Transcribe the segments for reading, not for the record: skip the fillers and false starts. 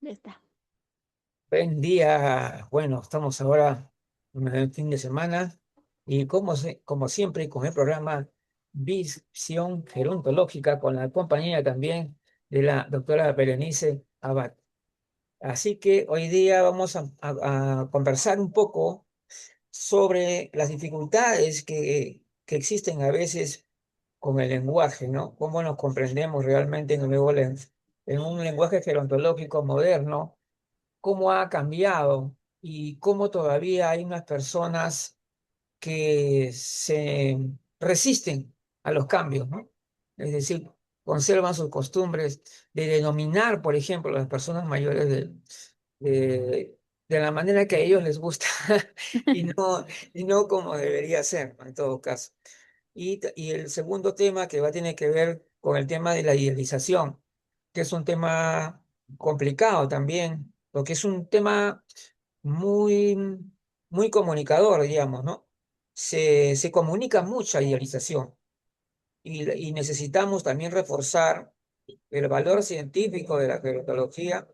Ya está. Buen día. Bueno, estamos ahora en el fin de semana y como siempre con el programa Visión Gerontológica con la compañía también de la doctora Berenice Abad. Así que hoy día vamos a conversar un poco sobre las dificultades que existen a veces con el lenguaje, ¿no? Cómo nos comprendemos realmente en un lenguaje gerontológico moderno, cómo ha cambiado y cómo todavía hay unas personas que se resisten a los cambios, ¿no? Es decir, conservan sus costumbres de denominar, por ejemplo, a las personas mayores de la manera que a ellos les gusta y no, y no como debería ser, ¿no? En todo caso. Y el segundo tema que va a tener que ver con el tema de la idealización, que es un tema complicado también, porque es un tema muy, muy comunicador, digamos, ¿no? Se comunica mucha idealización y necesitamos también reforzar el valor científico de la gerontología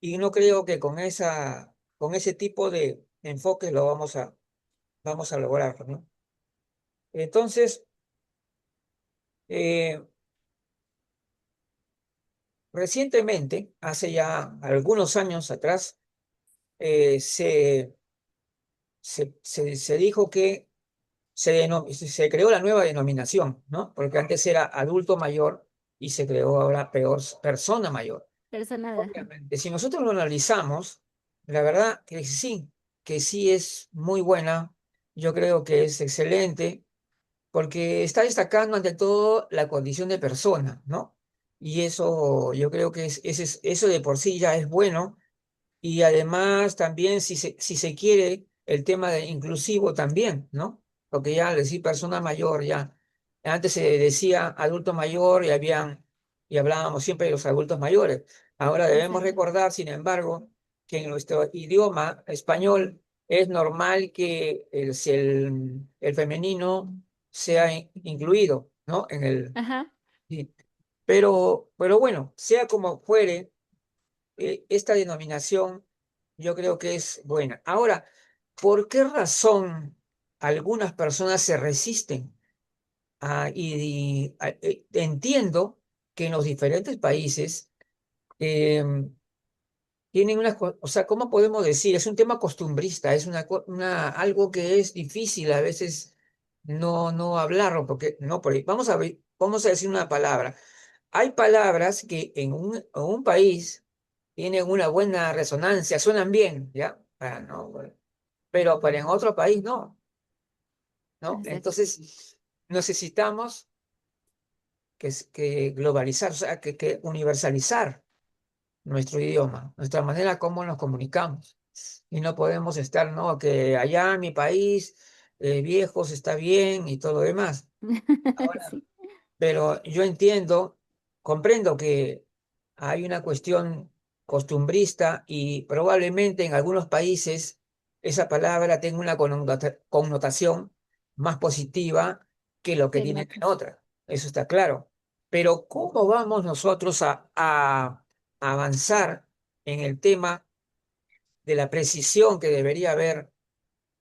y no creo que con ese tipo de enfoque vamos a lograrlo, ¿no? Entonces, eh, recientemente, hace ya algunos años atrás, eh, se, se dijo que se creó la nueva denominación, ¿no? Porque antes era adulto mayor y se creó ahora peor persona mayor. Persona de... ajá. Obviamente, si nosotros lo analizamos, la verdad que sí es muy buena, yo creo que es excelente, porque está destacando ante todo la condición de persona, ¿no? Y eso yo creo que eso de por sí ya es bueno y además también si se quiere el tema de inclusivo también, ¿no? Porque ya al decir persona mayor, ya antes se decía adulto mayor y hablábamos siempre de los adultos mayores. Ahora debemos Exacto. recordar, sin embargo, que en nuestro idioma español es normal que el femenino sea incluido, ¿no? Ajá. Sí. Pero bueno, sea como fuere, esta denominación yo creo que es buena. Ahora, ¿por qué razón algunas personas se resisten? Entiendo que en los diferentes países eh, tienen o sea, ¿cómo podemos decir? Es un tema costumbrista, es algo que es difícil a veces no hablarlo, porque no por ahí. Vamos a decir una palabra. Hay palabras que en un país tienen una buena resonancia, suenan bien, ¿ya? No, bueno, pero en otro país no, ¿no? Exacto. Entonces necesitamos que globalizar, o sea, que universalizar nuestro idioma, nuestra manera como nos comunicamos. Y no podemos estar, ¿no? Que allá en mi país, viejos está bien y todo lo demás. Ahora, Sí, pero yo entiendo, comprendo que hay una cuestión costumbrista y probablemente en algunos países esa palabra tenga una connotación más positiva que lo que que en tiene en otros. otra. Eso está claro. Pero ¿cómo vamos nosotros a avanzar en el tema de la precisión que debería haber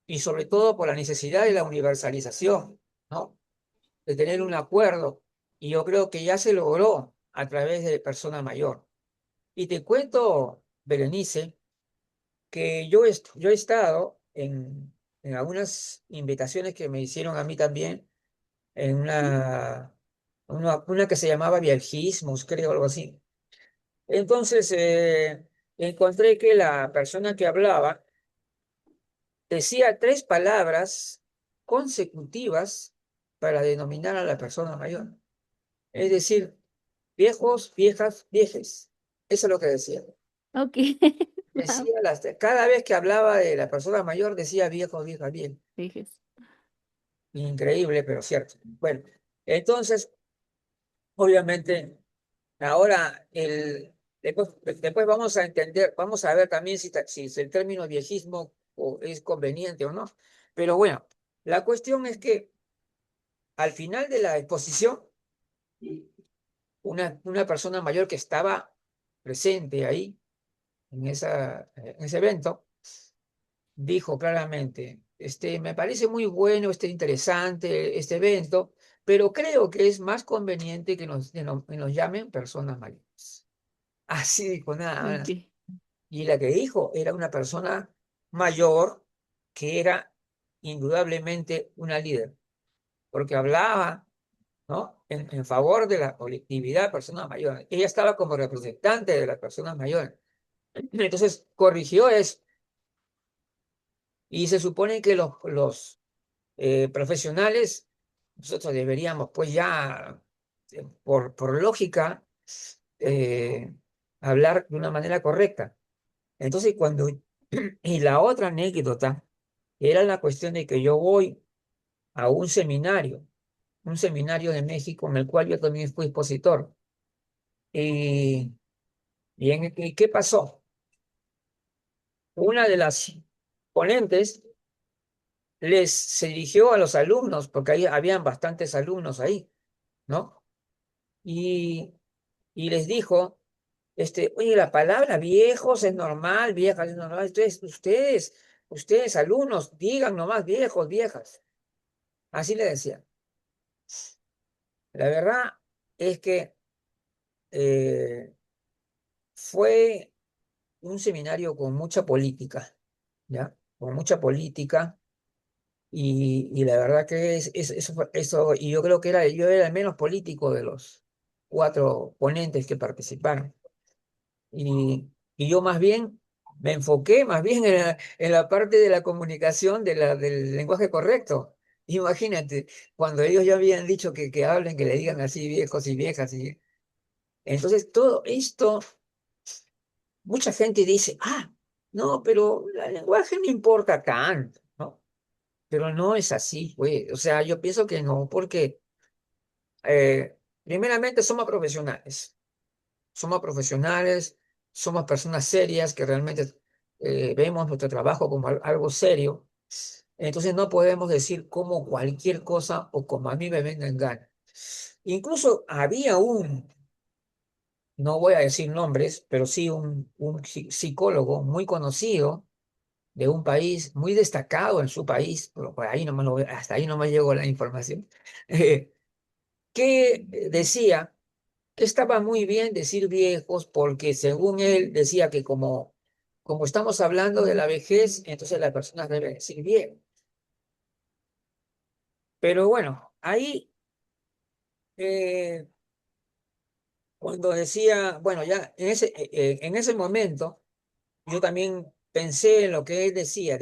y sobre todo por la necesidad de la universalización, ¿no? De tener un acuerdo, y yo creo que ya se logró a través de persona mayor. Y te cuento, Berenice, que yo he estado en algunas invitaciones que me hicieron a mí también, en Ujú. una que se llamaba Viajesmos, creo, algo así. Entonces, encontré que la persona que hablaba decía tres palabras consecutivas para denominar a la persona mayor. Es decir, viejos, viejas, viejes. Eso es lo que decía. Ok. Wow. Cada vez que hablaba de la persona mayor decía viejos, viejas, bien. Dijes. Increíble, pero cierto. Bueno, entonces, obviamente, ahora después vamos a entender, vamos a ver también si el término viejismo es conveniente o no. Pero bueno, la cuestión es que al final de la exposición, una persona mayor que estaba presente ahí, en ese evento, dijo claramente, me parece muy bueno, interesante este evento, pero creo que es más conveniente que nos llamen personas mayores. Así dijo, nada más. Ok. Y la que dijo era una persona mayor que era indudablemente una líder, porque hablaba, ¿no? En favor de la colectividad de personas mayores. Ella estaba como representante de las personas mayores. Entonces corrigió eso y se supone que los profesionales, nosotros deberíamos pues ya, por lógica, eh, hablar de una manera correcta. Entonces y la otra anécdota era la cuestión de que yo voy a un seminario de México en el cual yo también fui expositor. Y, ¿Y qué pasó? Una de las ponentes se dirigió a los alumnos, porque ahí habían bastantes alumnos ahí, ¿no? Y, y les dijo, oye, la palabra viejos es normal, viejas es normal. Ustedes alumnos, digan nomás viejos, viejas. Así le decía. La verdad es que eh, fue un seminario con mucha política, ¿ya? Con mucha política. Y la verdad que eso, y yo creo que yo era el menos político de los cuatro ponentes que participaron. Y yo más bien me enfoqué más bien en la parte de la comunicación del lenguaje correcto. Imagínate, cuando ellos ya habían dicho que hablen, que le digan así viejos y viejas. Entonces todo esto, mucha gente dice, no, pero el lenguaje no importa tanto, ¿no? Pero no es así, güey. O sea, yo pienso que no, porque primeramente somos profesionales, somos personas serias que realmente vemos nuestro trabajo como algo serio. Entonces no podemos decir como cualquier cosa o como a mí me venga en gana. Incluso había no voy a decir nombres, pero sí un psicólogo muy conocido de un país muy destacado en su país, pero por ahí hasta ahí no me llegó la información, eh, que decía que estaba muy bien decir viejos porque según él decía que como estamos hablando de la vejez, entonces las personas deben decir bien. Pero bueno, ahí eh, cuando decía, bueno, ya en ese momento yo también pensé en lo que él decía,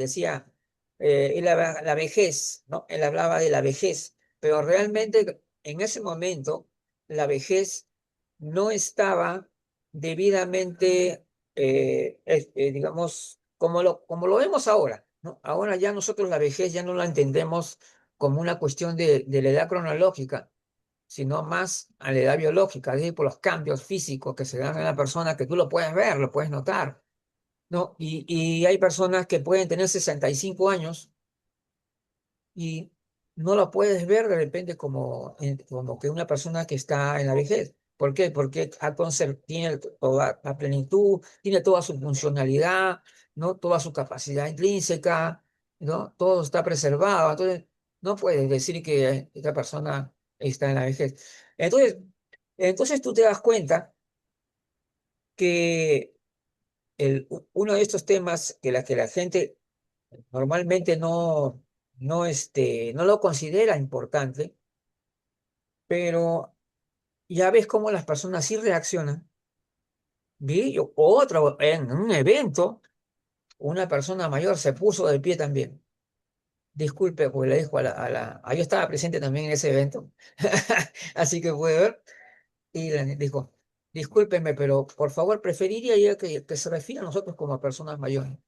la vejez, ¿no? Él hablaba de la vejez, pero realmente en ese momento la vejez no estaba debidamente, digamos, como lo vemos ahora, ¿no? Ahora ya nosotros la vejez ya no la entendemos como una cuestión de la edad cronológica, sino más a la edad biológica, es decir, por los cambios físicos que se dan en la persona, que tú lo puedes ver, lo puedes notar. No, y hay personas que pueden tener 65 años y no lo puedes ver de repente como que una persona que está en la vejez. ¿Por qué? Porque tiene toda la plenitud, tiene toda su funcionalidad, ¿no? Toda su capacidad intrínseca, ¿no? Todo está preservado. Entonces, no puedes decir que esta persona está en la vejez. Entonces, entonces tú te das cuenta que uno de estos temas que la gente normalmente no lo considera importante, pero ya ves cómo las personas sí reaccionan. En un evento, una persona mayor se puso de pie también. Disculpe, pues le dijo yo estaba presente también en ese evento, así que puede ver, y le dijo, discúlpeme, pero por favor preferiría ya que se refiera a nosotros como personas mayores.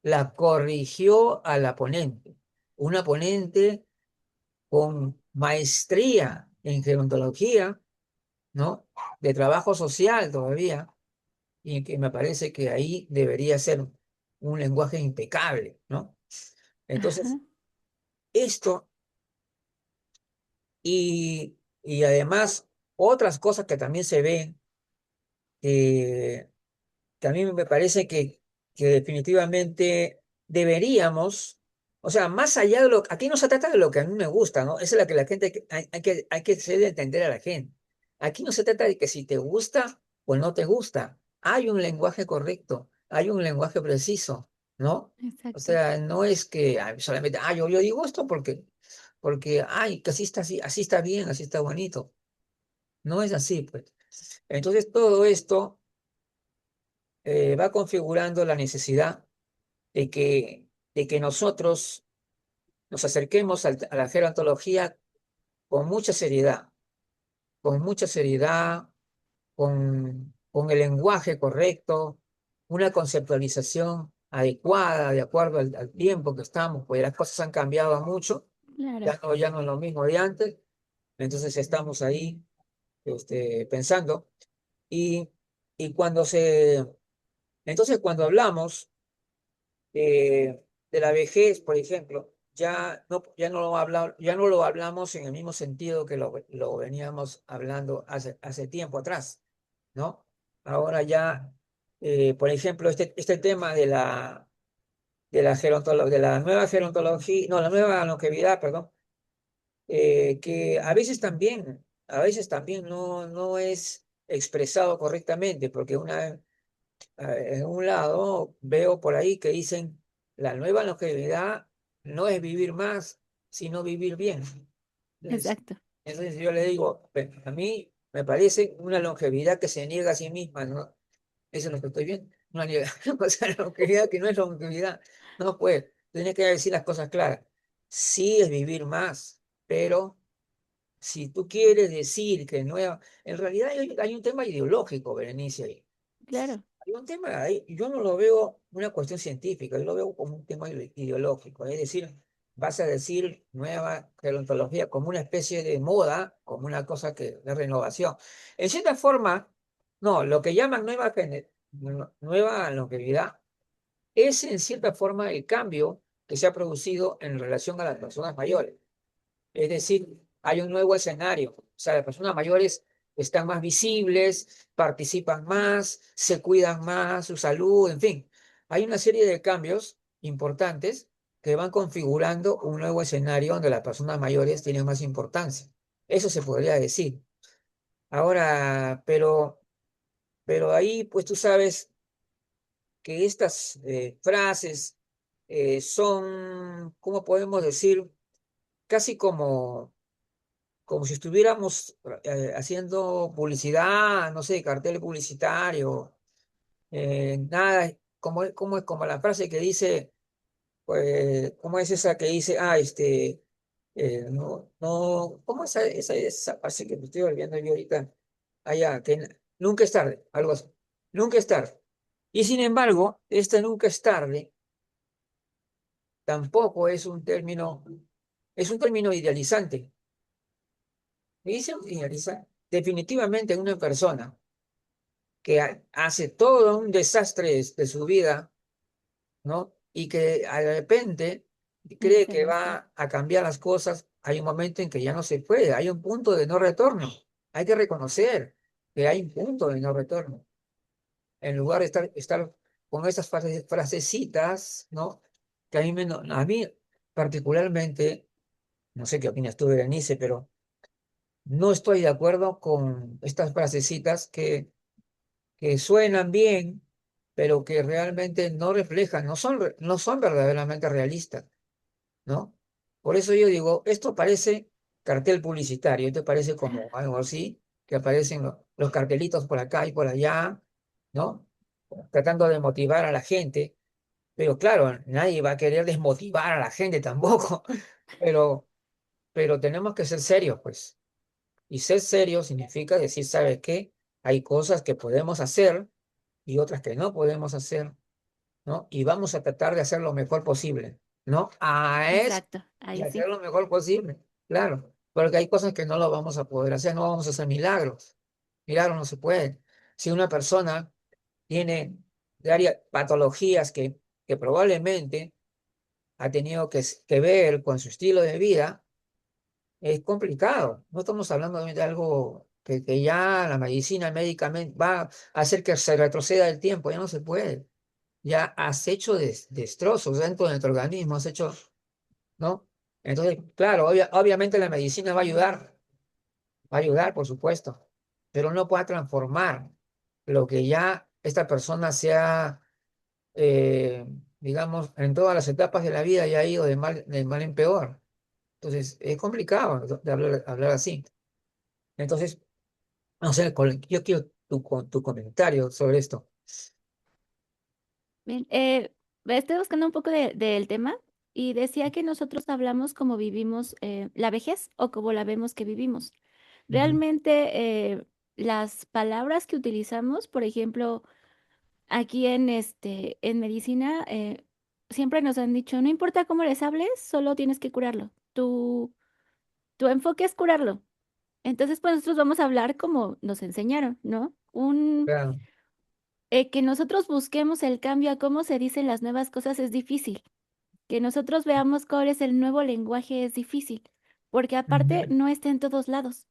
La corrigió a la ponente, una ponente con maestría en gerontología, ¿no? De trabajo social todavía, y que me parece que ahí debería ser un lenguaje impecable, ¿no? Entonces, Ajá. esto y además otras cosas que también se ven, que a mí me parece que definitivamente deberíamos, o sea, más allá de lo, aquí no se trata de lo que a mí me gusta, ¿no? Esa es la que la gente, hay que hacer entender a la gente. Aquí no se trata de que si te gusta o no te gusta, hay un lenguaje correcto, hay un lenguaje preciso, ¿no? O Exacto, sea, no es que solamente, yo digo esto porque, que así está bien, así está bonito. No es así, pues. Entonces, todo esto va configurando la necesidad de que nosotros nos acerquemos a la gerontología con mucha seriedad, con mucha seriedad, con el lenguaje correcto, una conceptualización adecuada de acuerdo al tiempo que estamos, pues las cosas han cambiado mucho, claro, ya no es lo mismo de antes, entonces estamos ahí pensando y, y entonces cuando hablamos de la vejez, por ejemplo, ya no lo hablamos en el mismo sentido que lo veníamos hablando hace tiempo atrás, ¿no? Ahora ya, por ejemplo, este tema de la nueva gerontología, no, la nueva longevidad, perdón, que a veces también no es expresado correctamente, porque en un lado veo por ahí que dicen, la nueva longevidad no es vivir más, sino vivir bien. Entonces, exacto, entonces yo le digo, a mí me parece una longevidad que se niega a sí misma, ¿no? Eso es lo que estoy viendo. O sea, la longevidad que no es longevidad. No, pues, tiene que decir las cosas claras. Sí es vivir más, pero si tú quieres decir que nueva, en realidad hay un tema ideológico, Berenice, ahí. claro, Hay un tema ahí, yo no lo veo una cuestión científica, yo lo veo como un tema ideológico, es decir, vas a decir nueva gerontología como una especie de moda, como una cosa de renovación. En cierta forma, no, lo que llaman nueva longevidad es en cierta forma el cambio que se ha producido en relación a las personas mayores. Es decir, hay un nuevo escenario. O sea, las personas mayores están más visibles, participan más, se cuidan más, su salud, en fin. Hay una serie de cambios importantes que van configurando un nuevo escenario donde las personas mayores tienen más importancia. Eso se podría decir. Ahora, pero ahí, pues tú sabes que estas frases son, ¿cómo podemos decir? Casi como si estuviéramos haciendo publicidad, no sé, cartel publicitario, nada, como es como la frase que dice, pues, ¿cómo es esa que dice, ¿cómo es esa frase que me estoy olvidando yo ahorita? Que nunca es tarde, algo así, nunca es tarde. Y sin embargo, este nunca es tarde tampoco es un término idealizante. Y dice idealizante, definitivamente una persona que hace todo un desastre de su vida, ¿no? Y que de repente cree que exacto, va a cambiar las cosas, hay un momento en que ya no se puede, hay un punto de no retorno. Hay que reconocer que hay un punto de no retorno. En lugar de estar con esas frasecitas, ¿no? Que a mí particularmente, no sé qué opinas tú, Berenice, pero no estoy de acuerdo con estas frasecitas que suenan bien, pero que realmente no reflejan, no son verdaderamente realistas, ¿no? Por eso yo digo, esto parece cartel publicitario, esto parece como algo así, que aparecen los cartelitos por acá y por allá, ¿no? Tratando de motivar a la gente, pero claro, nadie va a querer desmotivar a la gente tampoco, pero, pero tenemos que ser serios, pues. Y ser serio significa decir, ¿sabes qué? Hay cosas que podemos hacer y otras que no podemos hacer, ¿no? Y vamos a tratar de hacer lo mejor posible, ¿no? A eso exacto, y ahí hacer sí, lo mejor posible, claro, porque hay cosas que no lo vamos a poder hacer, no vamos a hacer milagros, milagros no se pueden. Si una persona tiene patologías que probablemente ha tenido que ver con su estilo de vida, es complicado. No estamos hablando de algo que ya la medicina, el medicamento va a hacer que se retroceda el tiempo, ya no se puede. Ya has hecho destrozos dentro de nuestro organismo, has hecho, ¿no? Entonces, claro, obviamente la medicina va a ayudar, por supuesto, pero no puede transformar lo que ya esta persona se ha, eh, digamos, en todas las etapas de la vida ya ha ido de mal en peor. Entonces, es complicado de hablar así. Entonces, no sé, yo quiero tu comentario sobre esto. Bien, estoy buscando un poco del tema y decía que nosotros hablamos como vivimos la vejez o como la vemos que vivimos. Ujú. Realmente las palabras que utilizamos, por ejemplo, aquí en medicina, siempre nos han dicho, no importa cómo les hables, solo tienes que curarlo. Tu enfoque es curarlo. Entonces, pues nosotros vamos a hablar como nos enseñaron, ¿no? Claro. Que nosotros busquemos el cambio a cómo se dicen las nuevas cosas es difícil. Que nosotros veamos cuál es el nuevo lenguaje es difícil, porque aparte Ujú, no está en todos lados.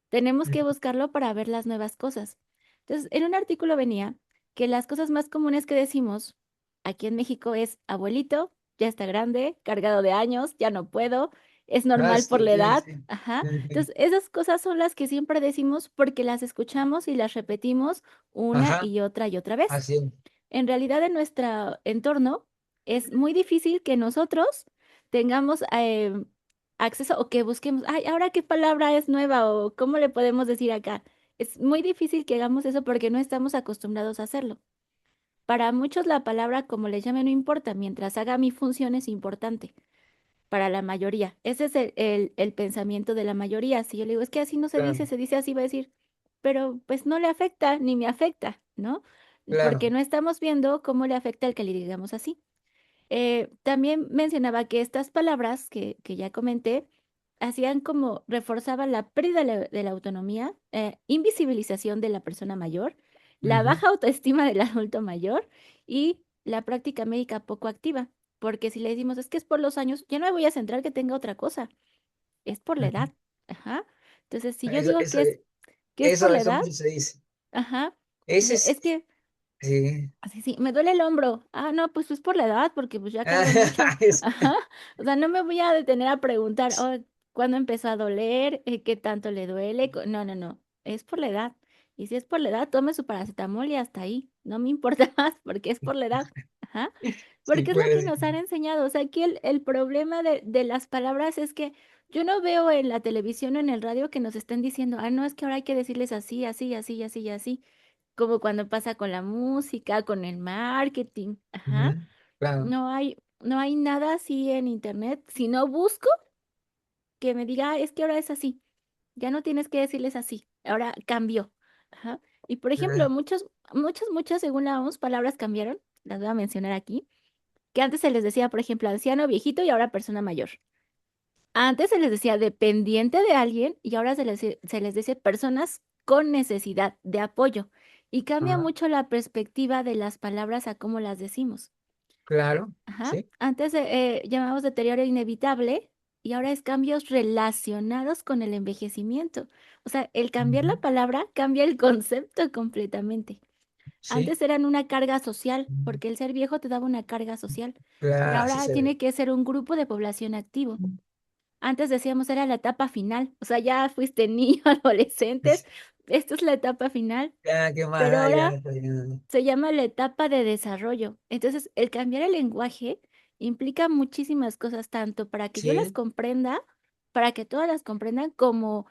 Tenemos que ujú. buscarlo para ver las nuevas cosas. Entonces, en un artículo venía que las cosas más comunes que decimos aquí en México es abuelito, ya está grande, cargado de años, ya no puedo, es Ah, normal por sí, la sí, edad. sí. Ajá. Ujú. Entonces, esas cosas son las que siempre decimos porque las escuchamos y las repetimos una Ajá, y otra vez. así es. En realidad, en nuestro entorno es muy difícil que nosotros tengamos acceso o que busquemos, ay, ahora qué palabra es nueva o cómo le podemos decir acá. Es muy difícil que hagamos eso porque no estamos acostumbrados a hacerlo. Para muchos la palabra, como le llame, no importa, mientras haga mi función es importante. Para la mayoría. Ese es el pensamiento de la mayoría. Si yo le digo, es que así no se Claro, dice, se dice así, va a decir, pero pues no le afecta ni me afecta, ¿no? Porque claro. no estamos viendo cómo le afecta el que le digamos así. También mencionaba que estas palabras que ya comenté hacían como reforzaban la pérdida de la autonomía, invisibilización de la persona mayor, la Ujú, baja autoestima del adulto mayor y la práctica médica poco activa. Porque si le decimos es que es por los años, ya no me voy a centrar que tenga otra cosa, es por la ujú. edad. Ajá. Entonces, si yo Eso, digo eso, que es por la eso edad, mucho se dice. ajá, Ese es es, que sí. así sí, me duele el hombro. Ah, no, pues es por la edad, porque pues ya cargo mucho. Es- Ajá. O sea, no me voy a detener a preguntar, oh, ¿cuándo empezó a doler? ¿Qué tanto le duele? No, no, no. Es por la edad. Y si es por la edad, tome su paracetamol y hasta ahí. No me importa más porque es por la edad. Ajá. sí, Porque es lo que pues. nos han enseñado. O sea, aquí el problema de las palabras es que yo no veo en la televisión o en el radio que nos estén diciendo, ah, no, es que ahora hay que decirles así, así, así, así y así como cuando pasa con la música, con el marketing, ajá. Ujú, claro, No hay nada así en internet. Si no busco que me diga, "Ah, es que ahora es así. Ya no tienes que decirles así. Ahora cambió." Ajá. Y por ejemplo, ah, muchas, según la OMS, palabras cambiaron. Las voy a mencionar aquí. Que antes se les decía, por ejemplo, anciano, viejito y ahora persona mayor. Antes se les decía dependiente de alguien y ahora se les dice personas con necesidad de apoyo. Y cambia ah, mucho la perspectiva de las palabras a cómo las decimos. claro, Ajá. sí. Antes llamábamos deterioro inevitable y ahora es cambios relacionados con el envejecimiento. O sea, el cambiar la Ujú, palabra cambia el concepto completamente. sí. Antes eran una carga social, porque el ser viejo te daba una carga social, pero Claro, así ahora se ve. tiene que ser un grupo de población activo. Antes decíamos era la etapa final, o sea, ya fuiste niño, adolescentes, esta es la etapa final, Ya, ¿qué más pero da? Ya, ahora está bien. se llama la etapa de desarrollo. Entonces, el cambiar el lenguaje implica muchísimas cosas, tanto para que yo las Sí. comprenda, para que todas las comprendan, como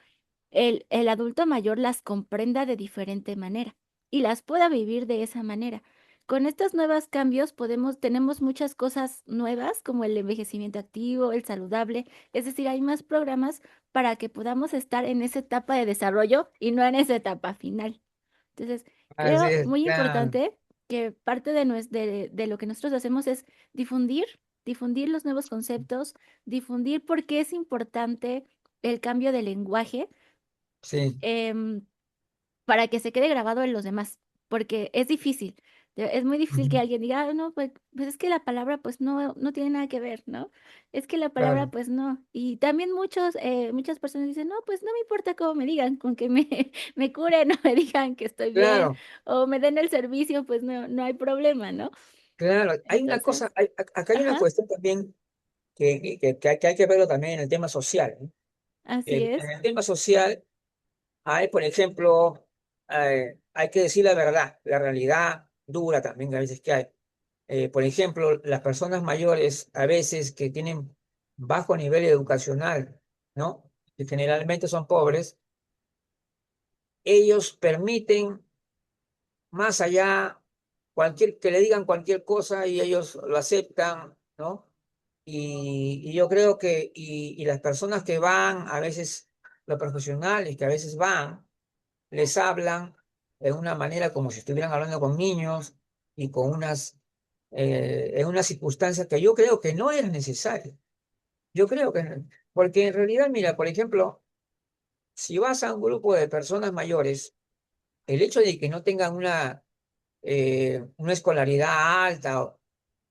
el adulto mayor las comprenda de diferente manera y las pueda vivir de esa manera. Con estos nuevos cambios tenemos muchas cosas nuevas como el envejecimiento activo, el saludable, es decir, hay más programas para que podamos estar en esa etapa de desarrollo y no en esa etapa final. Entonces, Así creo es, muy claro. importante que parte de lo que nosotros hacemos es difundir, difundir los nuevos conceptos, difundir por qué es importante el cambio de lenguaje, Sí. em, para que se quede grabado en los demás, porque es difícil. Es muy difícil que Ujú. alguien diga, "Ah, no, pues es que la palabra pues no tiene nada que ver, ¿no? Es que la palabra Claro, pues no". Y también muchas personas dicen, no, pues no me importa cómo me digan, con que me, me curen o me digan que estoy bien claro, o me den el servicio, pues no hay problema, ¿no? claro. Hay una Entonces, cosa, acá hay una ajá, cuestión también que hay que verlo también en el tema social, ¿no? así En es, el tema social hay, por ejemplo, hay que decir la verdad, la realidad dura también a veces que hay. Por ejemplo, las personas mayores a veces que tienen bajo nivel educacional, ¿no? Que generalmente son pobres, ellos permiten más allá que le digan cualquier cosa y ellos lo aceptan, ¿no? Y yo creo y las personas que van, a veces los profesionales que a veces van, les hablan de una manera como si estuvieran hablando con niños y en unas circunstancias que yo creo que no es necesario. Yo creo que no. Porque en realidad, mira, por ejemplo, si vas a un grupo de personas mayores, el hecho de que no tengan una escolaridad alta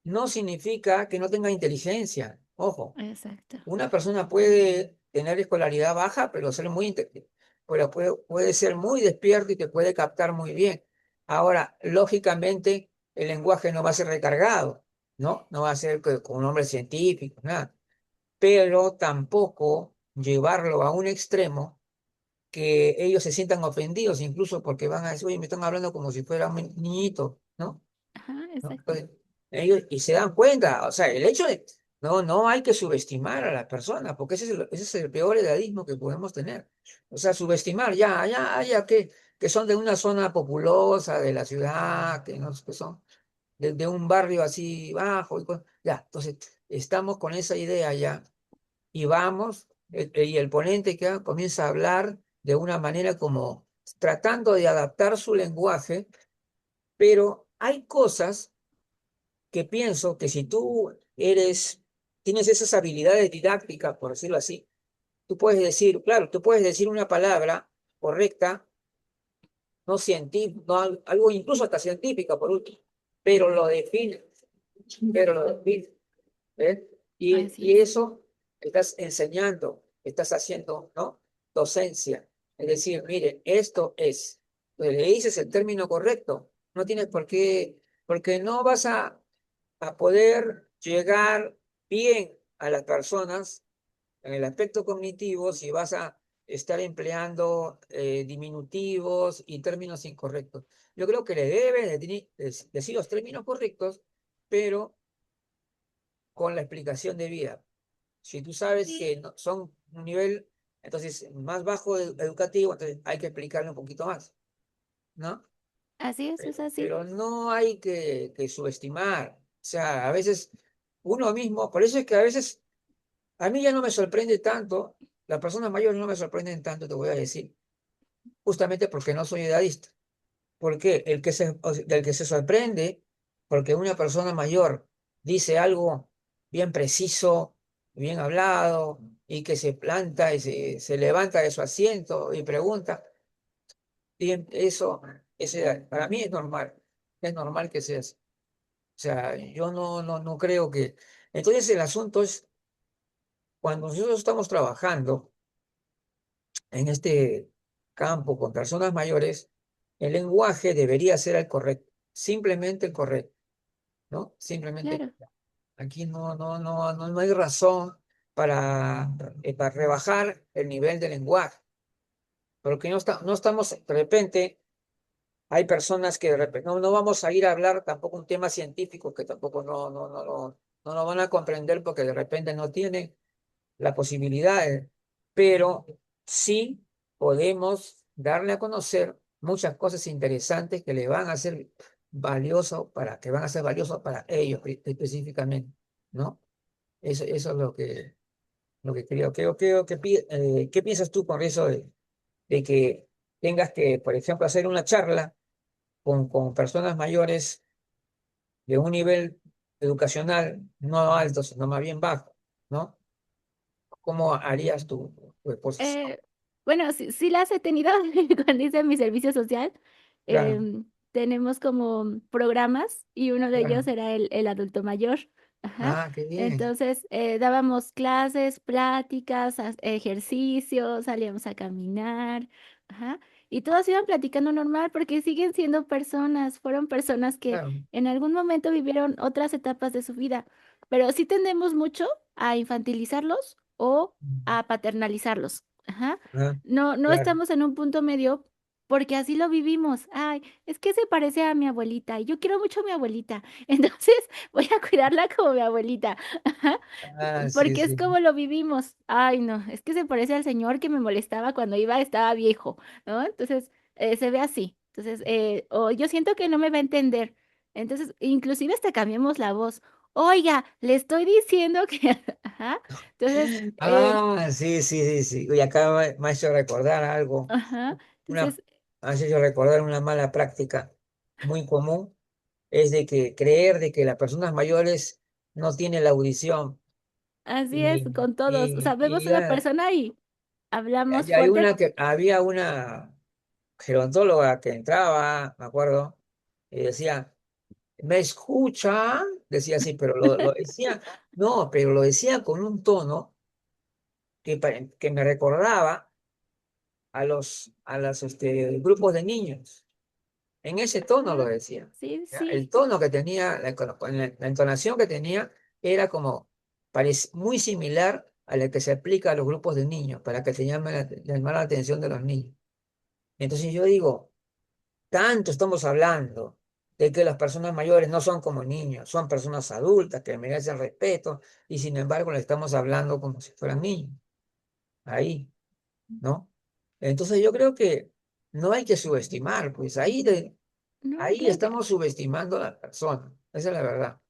no significa que no tengan inteligencia. Ojo. exacto. Una persona puede tener escolaridad baja, pero pero puede ser muy despierto y te puede captar muy bien. Ahora, lógicamente, el lenguaje no va a ser recargado, ¿no? No va a ser con un nombre científico, nada. Pero tampoco llevarlo a un extremo que ellos se sientan ofendidos, incluso porque van a decir, oye, me están hablando como si fuera un niñito, ¿no? Ajá, ¿No? exacto. Entonces, ellos, y se dan cuenta, o sea, el hecho de, no hay que subestimar a la persona, porque ese es el peor edadismo que podemos tener. O sea, subestimar, ya que son de una zona populosa de la ciudad, que son de un barrio así bajo, ya, entonces estamos con esa idea ya, y vamos, y el ponente que comienza a hablar de una manera como tratando de adaptar su lenguaje, pero hay cosas que pienso que si tienes esas habilidades didácticas, por decirlo así, tú puedes decir, claro, tú puedes decir una palabra correcta, no científica, algo incluso hasta científica por último, pero lo define, pero lo define, ¿ves? Así Y es. eso estás enseñando, estás haciendo, ¿no? Docencia. Es decir, mire, esto es, pues le dices el término correcto, no tienes por qué, porque no vas a poder llegar bien a las personas en el aspecto cognitivo si vas a estar empleando diminutivos y términos incorrectos. Yo creo que le debe decir los términos correctos, pero con la explicación debida. Si tú sabes que son un nivel, entonces, más bajo educativo, entonces hay que explicarle un poquito más, ¿no? Así es así. Pero no hay que subestimar. O sea, a veces uno mismo, por eso es que a veces a mí ya no me sorprende tanto, las personas mayores no me sorprenden tanto, te voy a decir, justamente porque no soy edadista. Porque del que se sorprende, porque una persona mayor dice algo bien preciso, bien hablado, y que se planta y se levanta de su asiento y pregunta, y para mí es normal que sea así. O sea, yo no creo que... Entonces el asunto es, cuando nosotros estamos trabajando en este campo con personas mayores, el lenguaje debería ser el correcto, simplemente el correcto, ¿no? Simplemente Claro. aquí no hay razón para rebajar el nivel de lenguaje, porque no estamos, de repente, hay personas que de repente, no vamos a ir a hablar tampoco un tema científico que tampoco no lo van a comprender porque de repente no tienen la posibilidad, pero sí podemos darle a conocer muchas cosas interesantes que le van a ser que van a ser valiosos para ellos específicamente, ¿no? Eso es lo que creo. ¿Qué piensas tú con eso de que tengas que, por ejemplo, hacer una charla con personas mayores de un nivel educacional no alto, sino más bien bajo, ¿no? ¿Cómo harías tu exposición? Bueno, sí las he tenido cuando hice mi servicio social. Claro, tenemos como programas y uno de ellos Claro. era el adulto mayor. Ajá. Ah, qué bien. Entonces, dábamos clases, pláticas, ejercicios, salíamos a caminar. Ajá. Y todos iban platicando normal porque siguen siendo personas, fueron personas que Claro. en algún momento vivieron otras etapas de su vida, pero sí tendemos mucho a infantilizarlos o a paternalizarlos. Ajá. Ah, No claro. estamos en un punto medio porque así lo vivimos. Ay, es que se parece a mi abuelita y yo quiero mucho a mi abuelita. Entonces voy a cuidarla como mi abuelita. Ajá, Ah, sí, porque es sí. como lo vivimos. Ay, no, es que se parece al señor que me molestaba cuando iba, estaba viejo, ¿no? Entonces se ve así. Entonces, o yo siento que no me va a entender. Entonces, inclusive hasta cambiamos la voz. Oiga, le estoy diciendo que, ajá. Entonces, Ah, sí, sí, sí, sí. Y acá me ha hecho recordar algo. ajá. Una, Entonces, me ha hecho recordar una mala práctica muy común, es de que creer de que las personas mayores no tienen la audición. así es Y, con todos. O sea, vemos y una ya, persona y hablamos ya hay fuerte. había una gerontóloga que entraba, me acuerdo, y decía, ¿me escucha? Decía así, pero lo decía, no, pero lo decía con un tono que me recordaba a los grupos de niños. En ese tono lo Ah, decía. sí, ¿Ya? El sí. tono que tenía, la entonación que tenía, era como muy similar a la que se aplica a los grupos de niños, para que se llamar la atención de los niños. Entonces yo digo, tanto estamos hablando de que las personas mayores no son como niños, son personas adultas que merecen respeto, y sin embargo le estamos hablando como si fueran niños. Ahí. ¿No? Entonces yo creo que no hay que subestimar, pues No, ahí claro que estamos subestimando a la persona, esa es la verdad.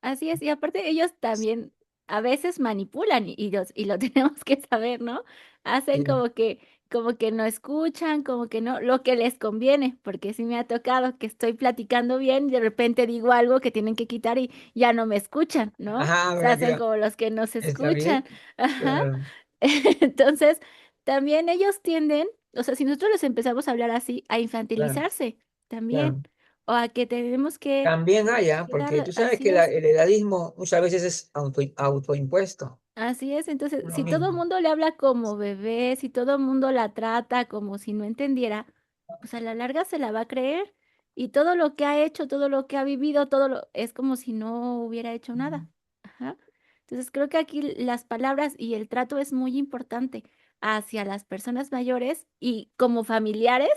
así es. Y aparte ellos también a veces manipulan y lo tenemos que saber, ¿no? Hacen Sí. como que no escuchan, como que no, lo que les conviene, porque sí me ha tocado que estoy platicando bien y de repente digo algo que tienen que quitar y ya no me escuchan, ¿no? Ajá, Se ahora hacen que como los que no se está bien, escuchan. Ajá. claro, Entonces, también ellos tienden, o sea, si nosotros les empezamos a hablar así, a claro, infantilizarse también, claro. o a que tenemos También haya, que porque dar, tú sabes así que es, el edadismo muchas veces es autoimpuesto, así es. Entonces, lo si todo el mismo. mundo le habla como bebé, si todo el mundo la trata como si no entendiera, pues a la larga se la va a creer. Y todo lo que ha hecho, todo lo que ha vivido, es como si no hubiera hecho nada. Ajá. Entonces, creo que aquí las palabras y el trato es muy importante hacia las personas mayores y como familiares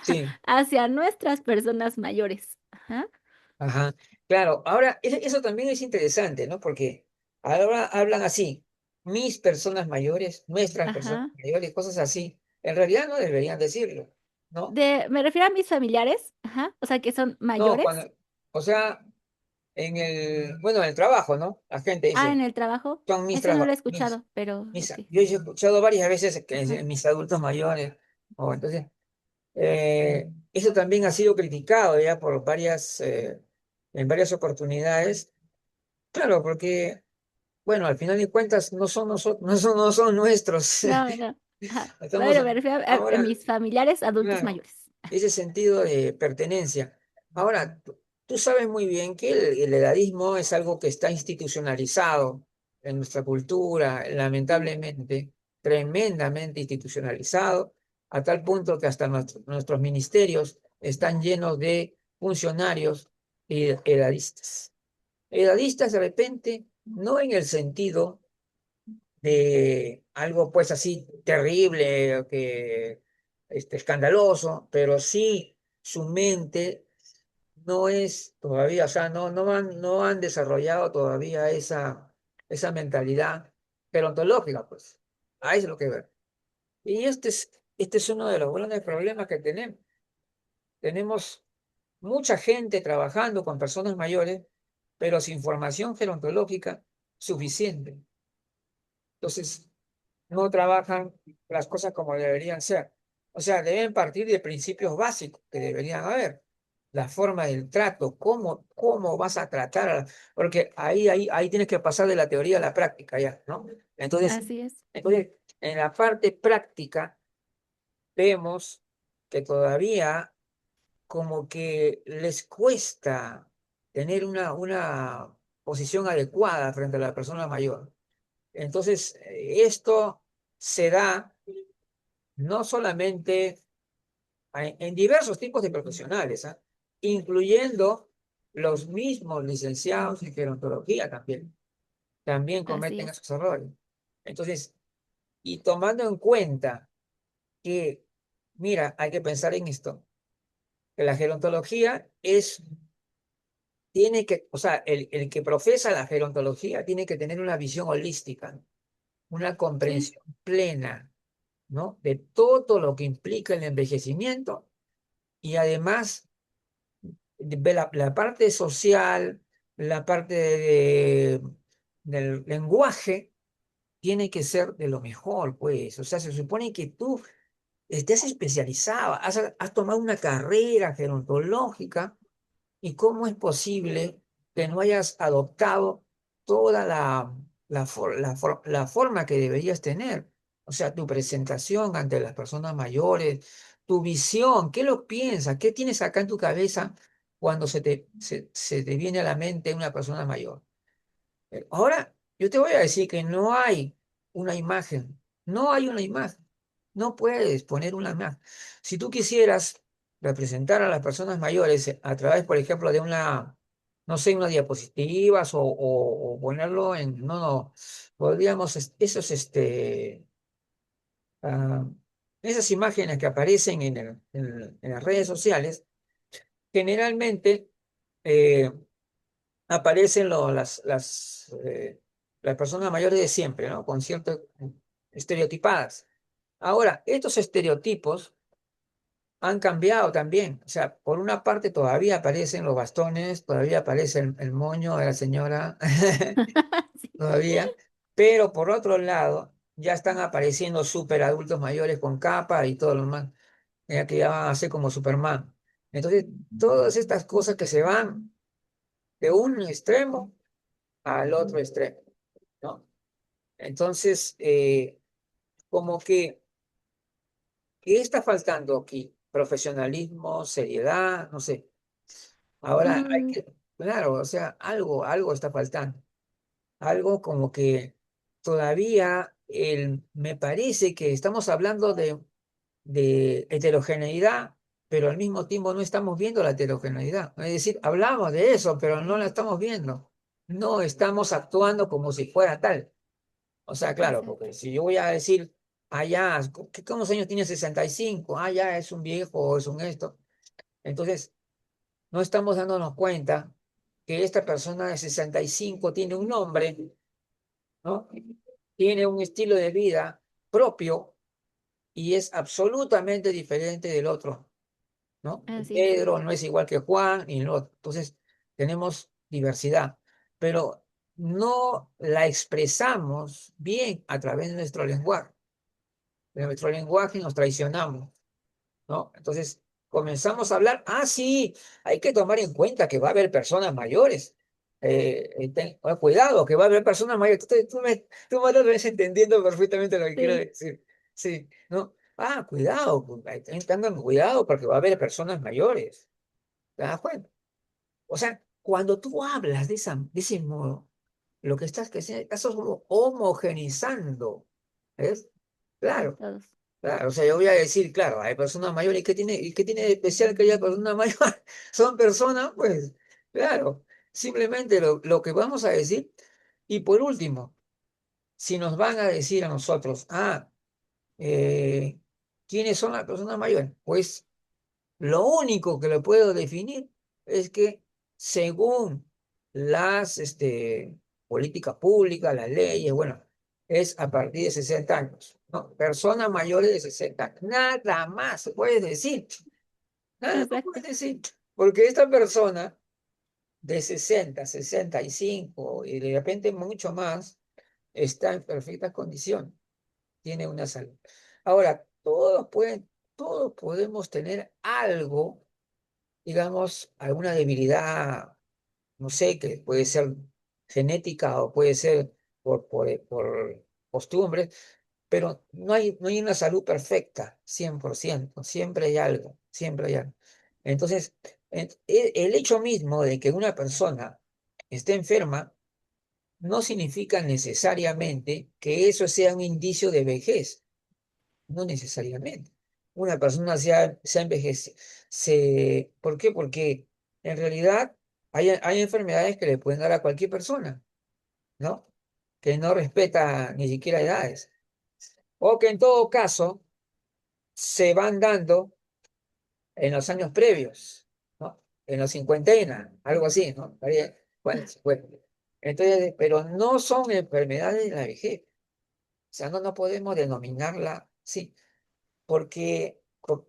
Sí, hacia nuestras personas mayores. Ajá. ajá, claro. Ahora, eso también es interesante, ¿no? Porque ahora hablan así, mis personas mayores, nuestras personas Ajá. mayores, cosas así. En realidad no deberían decirlo, ¿no? Me refiero a mis familiares, ajá, o sea, que son No, mayores. o sea, bueno, en el trabajo, ¿no? La gente Ah, en dice, el trabajo. son Ese no lo he escuchado, pero ok. yo he escuchado varias veces que Ajá. dicen mis adultos mayores, entonces, eso también ha sido criticado ya en varias oportunidades, claro, porque, bueno, al final de cuentas no son nosotros, no son nuestros, No, no. Ajá. estamos Bueno, me refiero a ahora. mis familiares adultos Claro, mayores. ese sentido de pertenencia. Ahora, tú sabes muy bien que el edadismo es algo que está institucionalizado en nuestra cultura, Sí. lamentablemente, tremendamente institucionalizado, a tal punto que hasta nuestros ministerios están llenos de funcionarios edadistas. Edadistas de repente, no en el sentido de algo pues así terrible, o que escandaloso, pero sí su mente no es todavía, o sea, no han desarrollado todavía esa mentalidad gerontológica, pues. A eso es lo que ver. Y este es uno de los grandes problemas que tenemos. Tenemos mucha gente trabajando con personas mayores, pero sin formación gerontológica suficiente. Entonces, no trabajan las cosas como deberían ser. O sea, deben partir de principios básicos que deberían haber. La forma del trato, cómo vas a tratar, porque ahí tienes que pasar de la teoría a la práctica ya, ¿no? Entonces, Así es. entonces, en la parte práctica vemos que todavía como que les cuesta tener una posición adecuada frente a la persona mayor. Entonces, esto se da no solamente en diversos tipos de profesionales, ¿ah? Incluyendo los mismos licenciados en gerontología también Así cometen es. esos errores. Entonces, y tomando en cuenta que, mira, hay que pensar en esto, que la gerontología tiene que, o sea, el que profesa la gerontología tiene que tener una visión holística, una Sí. comprensión plena, ¿no? De todo lo que implica el envejecimiento y además ve la parte social, la parte del lenguaje, tiene que ser de lo mejor, pues. O sea, se supone que tú estés especializado, has tomado una carrera gerontológica. ¿Y cómo es posible que no hayas adoptado toda la forma que deberías tener? O sea, tu presentación ante las personas mayores, tu visión, ¿qué lo piensas? ¿Qué tienes acá en tu cabeza cuando se te viene a la mente una persona mayor? Ahora, yo te voy a decir que no hay una imagen, no hay una imagen, no puedes poner una imagen. Si tú quisieras representar a las personas mayores a través, por ejemplo, de una, no sé, una diapositivas o ponerlo en, no, podríamos, ah, esas imágenes que aparecen en las redes sociales, generalmente eh, aparecen las personas mayores de siempre, ¿no? Con ciertas estereotipadas. Ahora, estos estereotipos han cambiado también. O sea, por una parte todavía aparecen los bastones, todavía aparece el moño de la señora, Sí. todavía, pero por otro lado ya están apareciendo super adultos mayores con capa y todo lo demás, que ya van a ser como Superman. Entonces, todas estas cosas que se van de un extremo al otro extremo, ¿no? Entonces, como que, ¿qué está faltando aquí? Profesionalismo, seriedad, no sé. Ahora hay Mm, que, claro, o sea, algo está faltando. Algo como que todavía me parece que estamos hablando de heterogeneidad, pero al mismo tiempo no estamos viendo la heterogeneidad. Es decir, hablamos de eso, pero no la estamos viendo. No estamos actuando como si fuera tal. O sea, claro, exacto. porque si yo voy a decir, ya, ¿cuántos años tiene 65? Ya es un viejo o es un esto. Entonces, no estamos dándonos cuenta que esta persona de 65 tiene un nombre, ¿no? Tiene un estilo de vida propio y es absolutamente diferente del otro, ¿no? Así es. Pedro no es igual que Juan y el otro. Entonces, tenemos diversidad, pero no la expresamos bien a través de nuestro lenguaje nos traicionamos, ¿no? Entonces comenzamos a hablar, sí, hay que tomar en cuenta que va a haber personas mayores. Cuidado, que va a haber personas mayores. Tú me lo ves entendiendo perfectamente lo que quiero Sí, decir. Sí, ¿no? Cuidado, tengan cuidado porque va a haber personas mayores. ¿Te das cuenta? O sea, cuando tú hablas de ese modo, lo que estás homogenizando. ¿Ves? a Claro. todos. Claro, o sea, yo voy a decir, claro, hay personas mayores, ¿y qué tiene de especial que haya personas mayores? Son personas, pues, claro, simplemente lo que vamos a decir. Y por último, si nos van a decir a nosotros, eh, ¿quiénes son las personas mayores? Pues lo único que lo puedo definir es que según las políticas públicas, las leyes, bueno, es a partir de 60 años, ¿no? Personas mayores de 60 años, nada más se puede decir, nada más Exacto. puedes decir, porque esta persona de 65 y de repente mucho más está en perfectas condiciones, tiene una salud. Ahora, todos podemos tener algo, digamos, alguna debilidad, no sé, que puede ser genética o puede ser por costumbres, pero no hay una salud perfecta, 100%, siempre hay algo, siempre hay algo. Entonces, el hecho mismo de que una persona esté enferma no significa necesariamente que eso sea un indicio de vejez, no necesariamente. Una persona se envejece. ¿Por qué? Porque en realidad hay enfermedades que le pueden dar a cualquier persona, ¿no? Que no respeta ni siquiera edades. O que en todo caso se van dando en los años previos, ¿no? En los cincuentena, algo así, ¿no? Bueno, 50. Entonces, pero no son enfermedades de la vejez. O sea, no podemos denominarla, sí, porque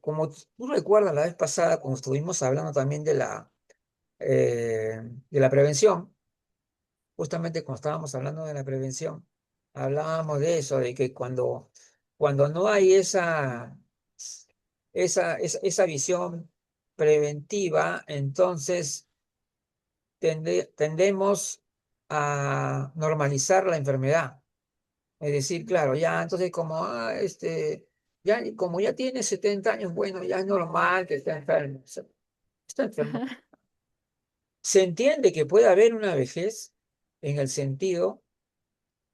como tú recuerdas la vez pasada, cuando estuvimos hablando también de la prevención, justamente cuando estábamos hablando de la prevención, hablábamos de eso, de que cuando no hay esa visión preventiva, entonces tendemos a normalizar la enfermedad. Es decir, claro, ya entonces como ya tiene 70 años, bueno, ya es normal que esté enfermo. Está enfermo. Ajá. Se entiende que puede haber una vejez en el sentido,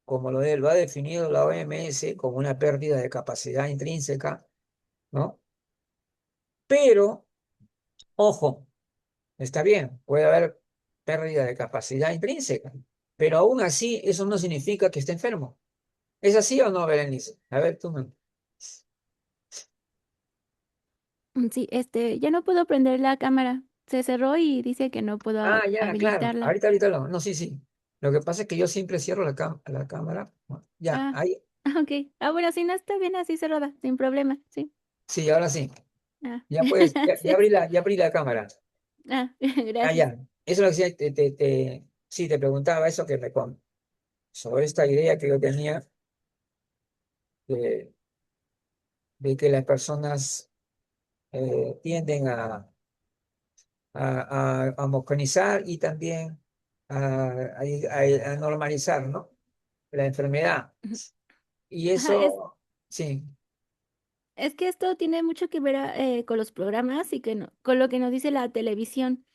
como lo ha definido la OMS, como una pérdida de capacidad intrínseca, ¿no? Pero, ojo, está bien, puede haber pérdida de capacidad intrínseca, pero aún así eso no significa que esté enfermo. ¿Es así o no, Berenice? A ver, tú me... Sí, ya no puedo prender la cámara. Se cerró y dice que no puedo Ah, ya, claro. habilitarla. Ahorita lo. No, sí, sí. Lo que pasa es que yo siempre cierro la cámara. Ya, Ah, ahí. ok. Ah, bueno, sí, no está bien así cerrada, sin problema. Sí. Sí, ahora sí. Ah, Ya puedes, gracias. ya abrí la cámara. Ah, Ah, gracias. ya. Eso es lo que decía, sí, te preguntaba eso sobre esta idea que yo tenía de, de que las personas tienden a homogeneizar y también a normalizar, ¿no? La enfermedad. Y Ajá, eso, sí. es que esto tiene mucho que ver con los programas y con lo que nos dice la televisión.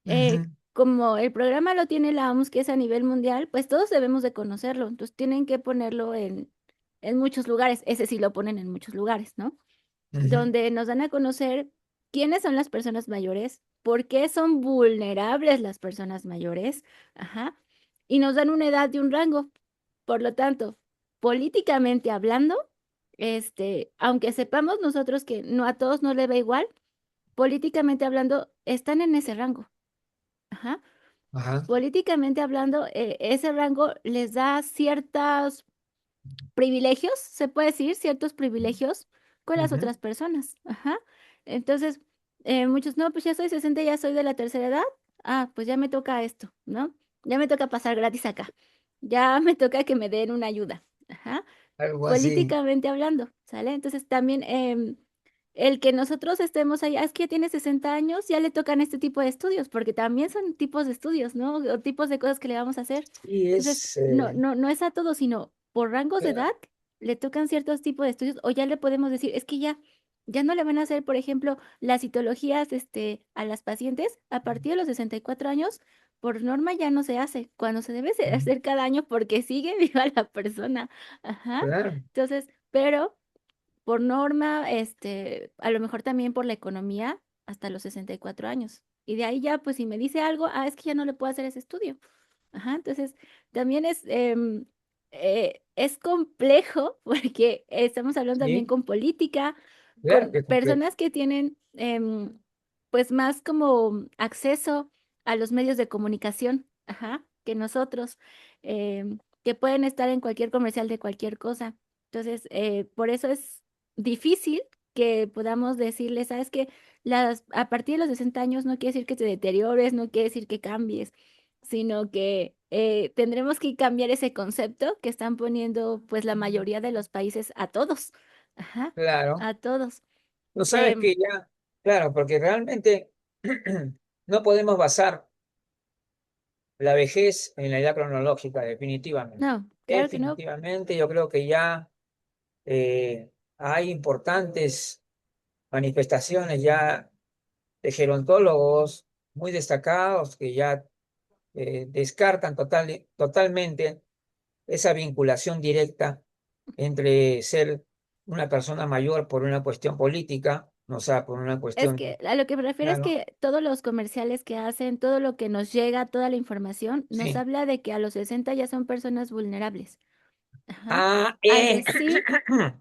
Ujú, Como el programa lo tiene la OMS, que es a nivel mundial, pues todos debemos de conocerlo. Entonces tienen que ponerlo en muchos lugares. Ese sí lo ponen en muchos lugares, ¿no? ujú. Donde nos dan a conocer quiénes son las personas mayores, por qué son vulnerables las personas mayores, ajá, y nos dan una edad y un rango. Por lo tanto, políticamente hablando, aunque sepamos nosotros que no a todos no le va igual, políticamente hablando, están en ese rango. Ajá. Ajá. Políticamente hablando, ese rango les da ciertos privilegios, se puede decir, ciertos privilegios con las Ujú. otras personas. Ajá. Entonces, muchos, no, pues ya soy 60, ya soy de la tercera edad. Ah, pues ya me toca esto, ¿no? Ya me toca pasar gratis acá. Ya me toca que me den una ayuda. Ajá. Algo así. Políticamente hablando, ¿sale? Entonces también el que nosotros estemos ahí, es que ya tiene 60 años, ya le tocan este tipo de estudios, porque también son tipos de estudios, ¿no? O tipos de cosas que le vamos a hacer. Y Entonces, es, no es a todos, sino por rangos de edad claro. le tocan ciertos tipos de estudios, o ya le podemos decir, es que ya no le van a hacer, por ejemplo, las citologías, a las pacientes a partir de los 64 años. Por norma ya no se hace, cuando se debe Ujú. hacer cada año porque sigue viva la persona. Ajá. Claro. Entonces, pero por norma, a lo mejor también por la economía, hasta los 64 años. Y de ahí ya, pues si me dice algo, es que ya no le puedo hacer ese estudio. Ajá, entonces también es complejo porque estamos hablando también Sí, con política, claro con que es complejo. personas que tienen pues más como acceso a los medios de comunicación, ajá, que nosotros, que pueden estar en cualquier comercial de cualquier cosa. Entonces, por eso es difícil que podamos decirles, sabes que a partir de los 60 años no quiere decir que te deteriores, no quiere decir que cambies, sino que tendremos que cambiar ese concepto que están poniendo pues la mayoría de los países a todos, ajá, Claro. a todos. No sabes Em, que ya, claro, porque realmente no podemos basar la vejez en la edad cronológica, definitivamente. no, claro que no. Definitivamente, yo creo que ya hay importantes manifestaciones ya de gerontólogos muy destacados que ya descartan totalmente esa vinculación directa entre ser una persona mayor por una cuestión política, o sea, por una Es cuestión, que a lo que me refiero es claro, que todos los comerciales que hacen, todo lo que nos llega, toda la información, nos sí. habla de que a los 60 ya son personas vulnerables. Ajá. Ah, Al decir,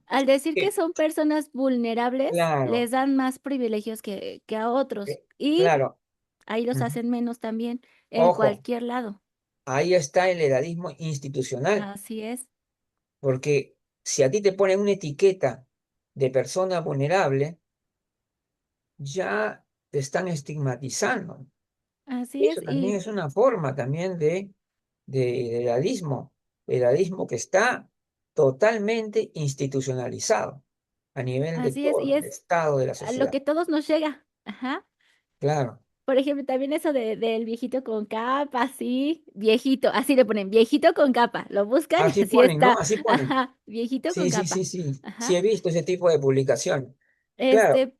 al decir que sí, son personas vulnerables, claro, les dan más privilegios que a otros y claro. ahí los Ujú. hacen menos también en Ojo, cualquier lado. ahí está el edadismo institucional, Así es, porque si a ti te ponen una etiqueta de persona vulnerable, ya te están estigmatizando. así es Eso también es una forma también de edadismo que está totalmente institucionalizado a nivel de y todo el es estado de la a lo sociedad. que todos nos llega. Ajá. Claro, Por ejemplo, también eso del viejito con capa, sí, viejito, así le ponen, viejito con capa, lo buscan y así así ponen, ¿no? está, Así ponen. ajá, viejito con Sí, sí, sí, capa, sí. Sí ajá, he visto ese tipo de publicación. Claro, este,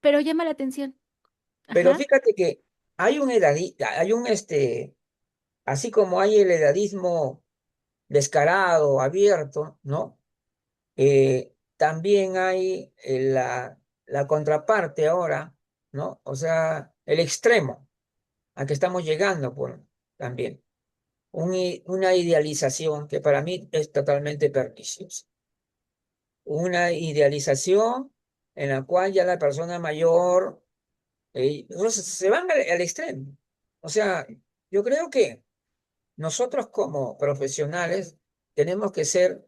pero llama la atención, pero ajá, fíjate que hay un así como hay el edadismo descarado, abierto, ¿no? También hay la contraparte ahora, ¿no? O sea, el extremo a que estamos llegando también. Una idealización que para mí es totalmente perniciosa. Una idealización en la cual ya la persona mayor se van al extremo. O sea, yo creo que nosotros como profesionales tenemos que ser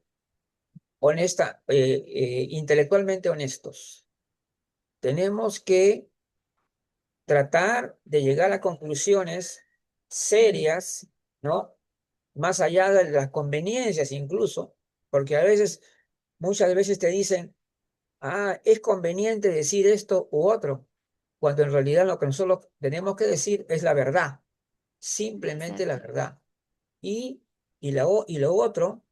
intelectualmente honestos. Tenemos que tratar de llegar a conclusiones serias, ¿no? Más allá de las conveniencias incluso, porque muchas veces te dicen, ah, es conveniente decir esto u otro, cuando en realidad lo que nosotros tenemos que decir es la verdad, simplemente la exacto, verdad. Y, y lo otro,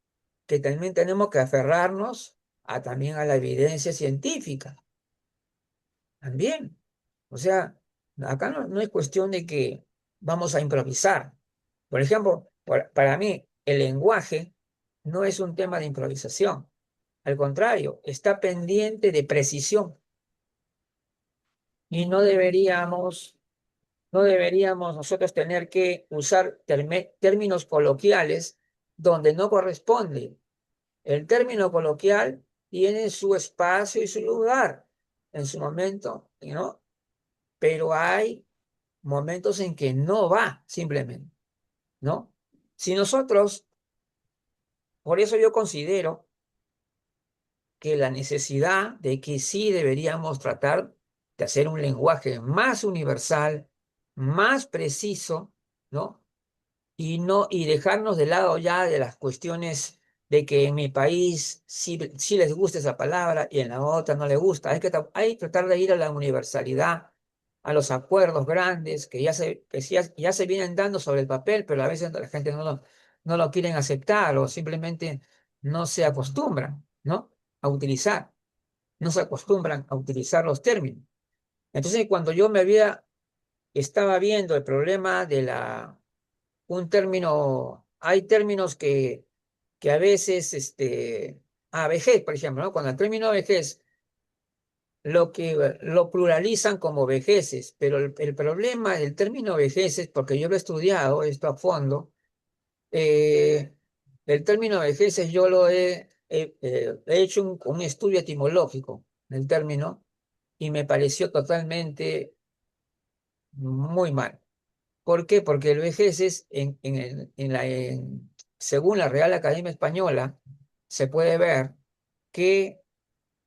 que también tenemos que aferrarnos también a la evidencia científica, también. O sea, acá no es cuestión de que vamos a improvisar. Por ejemplo, para mí, el lenguaje no es un tema de improvisación. Al contrario, está pendiente de precisión y no deberíamos nosotros tener que usar términos coloquiales donde no corresponde. El término coloquial tiene su espacio y su lugar en su momento, ¿no? Pero hay momentos en que no va, simplemente, ¿no? Si nosotros, por eso yo considero que la necesidad de que sí deberíamos tratar de hacer un lenguaje más universal, más preciso, ¿no? Y dejarnos de lado ya de las cuestiones de que en mi país sí les gusta esa palabra y en la otra no les gusta. Hay que tratar de ir a la universalidad, a los acuerdos grandes ya se vienen dando sobre el papel, pero a veces la gente no lo quieren aceptar o simplemente no se acostumbran, ¿no? A utilizar, no se acostumbran a utilizar los términos. Entonces, cuando estaba viendo el problema de hay términos que a veces, vejez, por ejemplo, ¿no? Cuando el término vejez lo pluralizan como vejeces, pero el problema del término vejeces, porque yo lo he estudiado esto a fondo, eh, el término vejeces yo he hecho un estudio etimológico del término y me pareció totalmente muy mal. ¿Por qué? Porque el vejeces, según la Real Academia Española, se puede ver que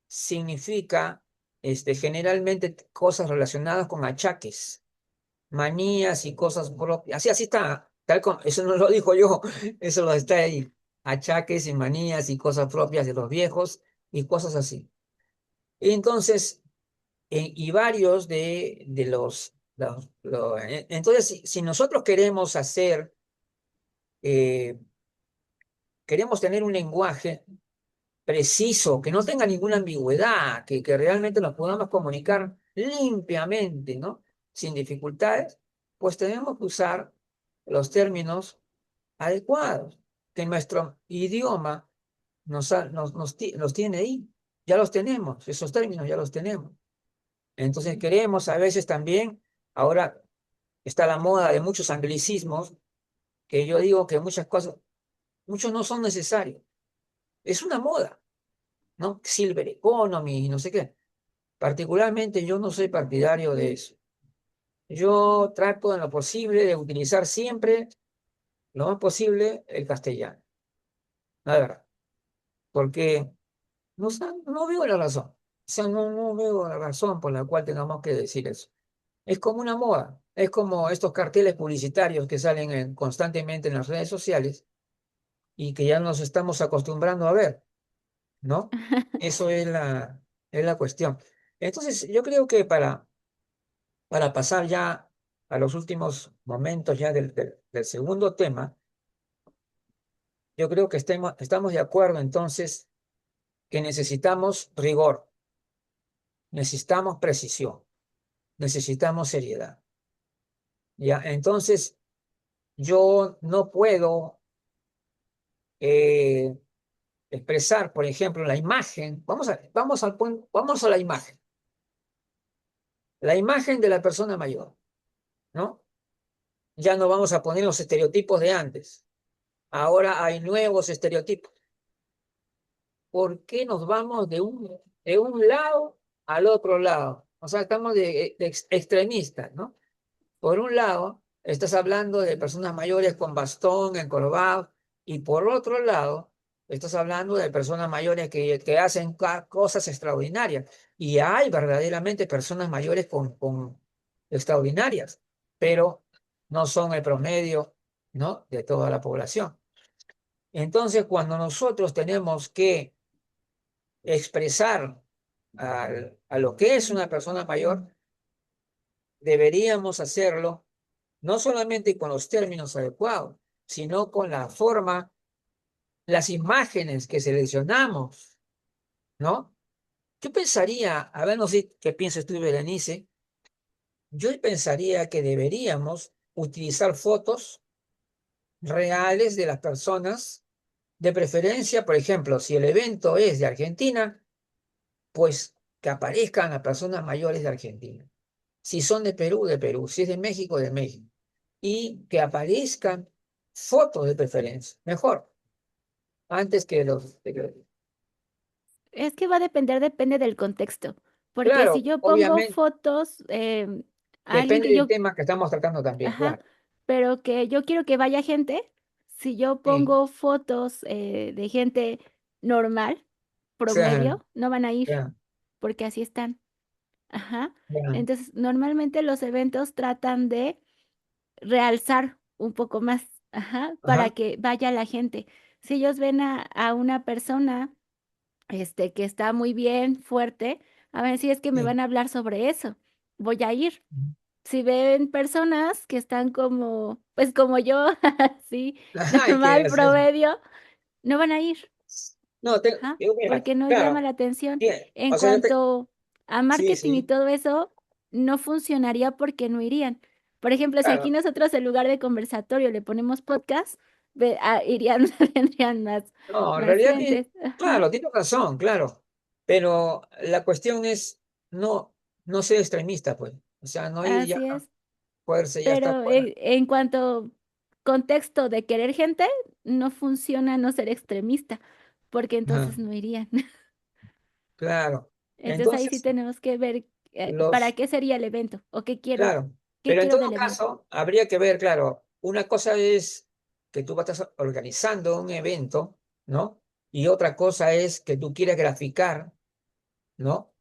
significa generalmente cosas relacionadas con achaques, manías y cosas propias. Así está, eso no lo dijo yo, eso lo está ahí. Achaques y manías y cosas propias de los viejos y cosas así. Entonces, y varios de entonces, si nosotros eh, queremos tener un lenguaje preciso, que no tenga ninguna ambigüedad, que realmente nos podamos comunicar limpiamente, ¿no? Sin dificultades, pues tenemos que usar los términos adecuados, que nuestro idioma nos tiene ahí. Ya los tenemos, esos términos ya los tenemos. Entonces queremos a veces también, ahora está la moda de muchos anglicismos, que yo digo que muchas cosas, muchos no son necesarios. Es una moda, ¿no? Silver Economy, no sé qué. Particularmente yo no soy partidario de eso. Yo trato en lo posible de utilizar siempre, lo más posible, el castellano, la verdad, porque no veo la razón. O sea, no veo la razón por la cual tengamos que decir eso. Es como una moda, es como estos carteles publicitarios que salen constantemente en las redes sociales y que ya nos estamos acostumbrando a ver, ¿no? Eso es la cuestión. Entonces, yo creo que para pasar ya a los últimos momentos ya del segundo tema, yo creo que estamos de acuerdo entonces que necesitamos rigor, necesitamos precisión, necesitamos seriedad. ¿Ya? Entonces, yo no puedo eh, expresar, por ejemplo, la imagen. Vamos a la imagen de la persona mayor, ¿no? Ya no vamos a poner los estereotipos de antes. Ahora hay nuevos estereotipos. ¿Por qué nos vamos de un lado al otro lado? O sea, estamos de extremistas, ¿no? Por un lado, estás hablando de personas mayores con bastón, encorvados, y por otro lado, estás hablando de personas mayores que hacen cosas extraordinarias. Y hay verdaderamente personas mayores con extraordinarias, pero no son el promedio, ¿no? De toda la población. Entonces, cuando nosotros tenemos que expresar a lo que es una persona mayor, deberíamos hacerlo no solamente con los términos adecuados, sino con la forma, las imágenes que seleccionamos, ¿no? Yo pensaría, a ver, no sé qué piensas tú, Berenice, yo pensaría que deberíamos utilizar fotos reales de las personas, de preferencia, por ejemplo, si el evento es de Argentina, pues que aparezcan las personas mayores de Argentina. Si son de Perú, de Perú. Si es de México, de México. Y que aparezcan fotos de preferencia. Mejor, antes que Es que va a depender, depende del contexto. Porque si Claro, yo pongo obviamente, fotos a alguien depende que del yo, tema que estamos tratando también, ajá, claro. pero que yo quiero que vaya gente, si yo Sí, pongo fotos de gente normal, claro, promedio, no van a ir, claro, porque así están. Ajá. claro. Entonces, normalmente los eventos tratan de realzar un poco más, ajá, para Ajá, que vaya la gente. Si ellos ven a una persona que está muy bien, fuerte, a ver si es que me sí. van a hablar sobre eso. Voy a ir. Si ven personas que están como, pues como yo, así, Ajá, hay que normal, hacer. promedio, no van a ir, No, ajá, mira, porque no llama claro, la atención. En o sea, cuanto a sí, marketing y sí, todo eso, no funcionaría porque no irían. Por ejemplo, si aquí claro. nosotros en lugar de conversatorio le ponemos podcast, irían, vendrían No, en más realidad, gentes. Ajá, claro, tienes razón, claro. Pero la cuestión es no, no ser extremista, pues. O sea, no ir ya así a es. fuerza, ya está Pero fuera. en cuanto contexto de querer gente, no funciona no ser extremista, porque Ajá, entonces no irían. claro. Entonces ahí sí Entonces, tenemos que ver para los, qué sería el evento o claro. qué Pero en quiero todo del evento. caso, habría que ver, claro, una cosa es que tú estás organizando un evento, ¿no? Y otra cosa es que tú quieres graficar, ¿no?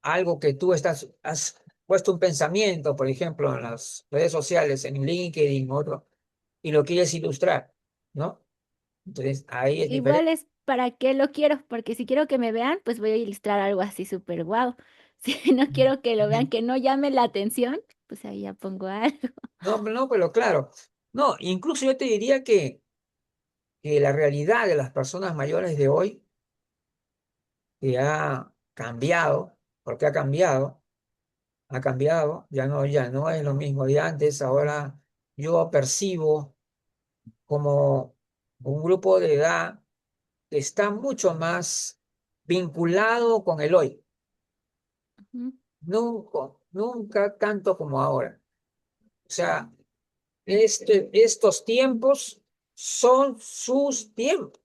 Algo que tú has puesto un pensamiento, por ejemplo, en las redes sociales, en LinkedIn, otro, y lo quieres ilustrar, ¿no? Entonces, ahí es Igual diferente. es para qué lo quiero, porque si quiero que me vean, pues voy a ilustrar algo así súper guau. Si no quiero que lo vean, Ujú. que no llame la atención, pues ahí ya pongo algo. No, no, pero claro. No, incluso yo te diría que la realidad de las personas mayores de hoy que ha cambiado, porque ha cambiado, ya no es lo mismo de antes. Ahora yo percibo como un grupo de edad que está mucho más vinculado con el hoy, Ujú. nunca tanto como ahora. O sea, estos tiempos son sus tiempos.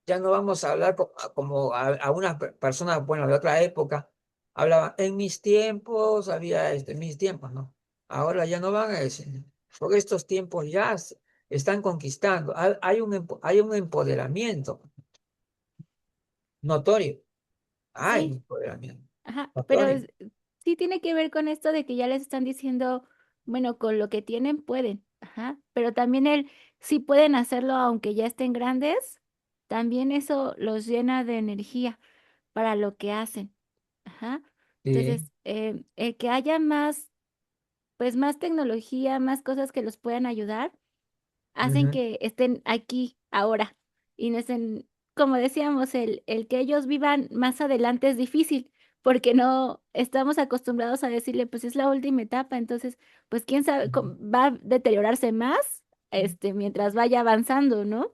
Ya no vamos a hablar como a una persona, bueno, de otra época, hablaba, en mis tiempos había en mis tiempos, ¿no? Ahora ya no van a decir, porque estos tiempos ya están conquistando. Hay un empoderamiento notorio, hay Sí, empoderamiento ajá, pero notorio. sí tiene que ver con esto de que ya les están diciendo, bueno, con lo que tienen pueden, ajá, pero también sí pueden hacerlo aunque ya estén grandes, también eso los llena de energía para lo que hacen, ajá. Sí. Entonces, el que haya más, pues más tecnología, más cosas que los puedan ayudar hacen Ujú. que estén aquí ahora y no estén, como decíamos, el que ellos vivan más adelante es difícil porque no estamos acostumbrados a decirle, pues es la última etapa, entonces, pues quién sabe, va a deteriorarse más, mientras vaya avanzando, ¿no?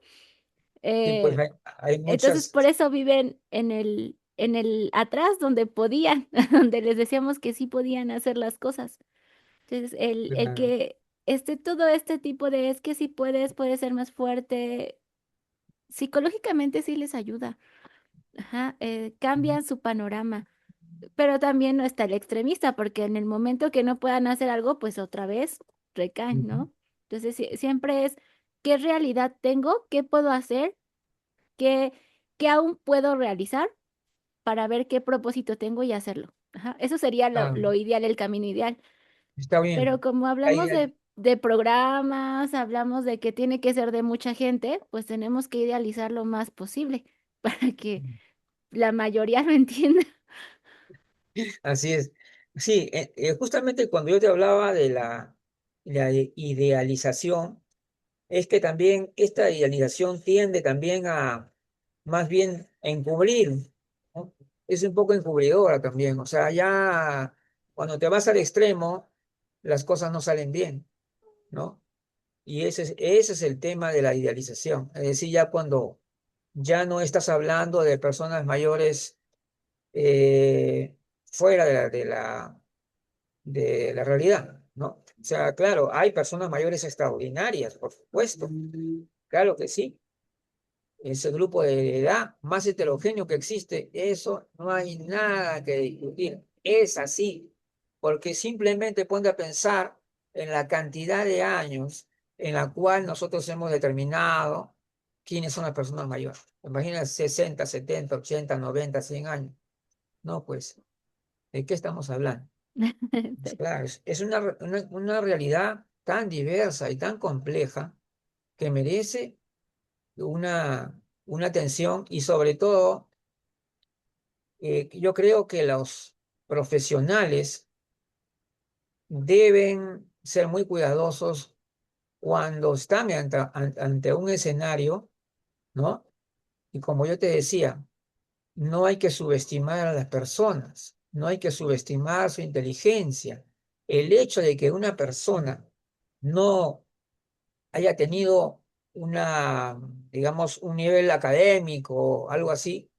Sí, pues Eh, hay entonces, muchas. por eso viven en el atrás donde podían, donde les decíamos que sí podían hacer las cosas. Entonces, el que todo este tipo de es que si puedes, puedes ser más fuerte, psicológicamente sí les ayuda. Ajá, cambian su panorama, pero también no está el extremista, porque en el momento que no puedan hacer algo, pues otra vez recaen, Ujú. ¿no? Entonces, siempre es, ¿qué realidad tengo? ¿Qué puedo hacer? ¿Qué, qué aún puedo realizar para ver qué propósito tengo y hacerlo? Ajá, eso sería Ah, lo ideal, el camino ideal. está Pero bien. como Ahí, hablamos de programas, hablamos de que tiene que ser de mucha gente, pues tenemos que idealizar lo más posible para que la mayoría lo entienda. así es. Sí, justamente cuando yo te hablaba de la idealización, es que también esta idealización tiende también a más bien encubrir, ¿no? Es un poco encubridora también. O sea, ya cuando te vas al extremo, las cosas no salen bien, ¿no? Y ese es el tema de la idealización. Es decir, ya cuando ya no estás hablando de personas mayores fuera de la realidad, ¿no? O sea, claro, hay personas mayores extraordinarias, por supuesto, claro que sí. Ese grupo de edad más heterogéneo que existe, eso no hay nada que discutir. Es así, porque simplemente ponte a pensar en la cantidad de años en la cual nosotros hemos determinado quiénes son las personas mayores. Imagina 60, 70, 80, 90, 100 años. No, pues, ¿de qué estamos hablando? Pues claro, es una realidad tan diversa y tan compleja que merece una atención y sobre todo, yo creo que los profesionales deben ser muy cuidadosos cuando están ante un escenario, ¿no? Y como yo te decía, no hay que subestimar a las personas, no hay que subestimar su inteligencia. El hecho de que una persona no haya tenido digamos, un nivel académico, algo así,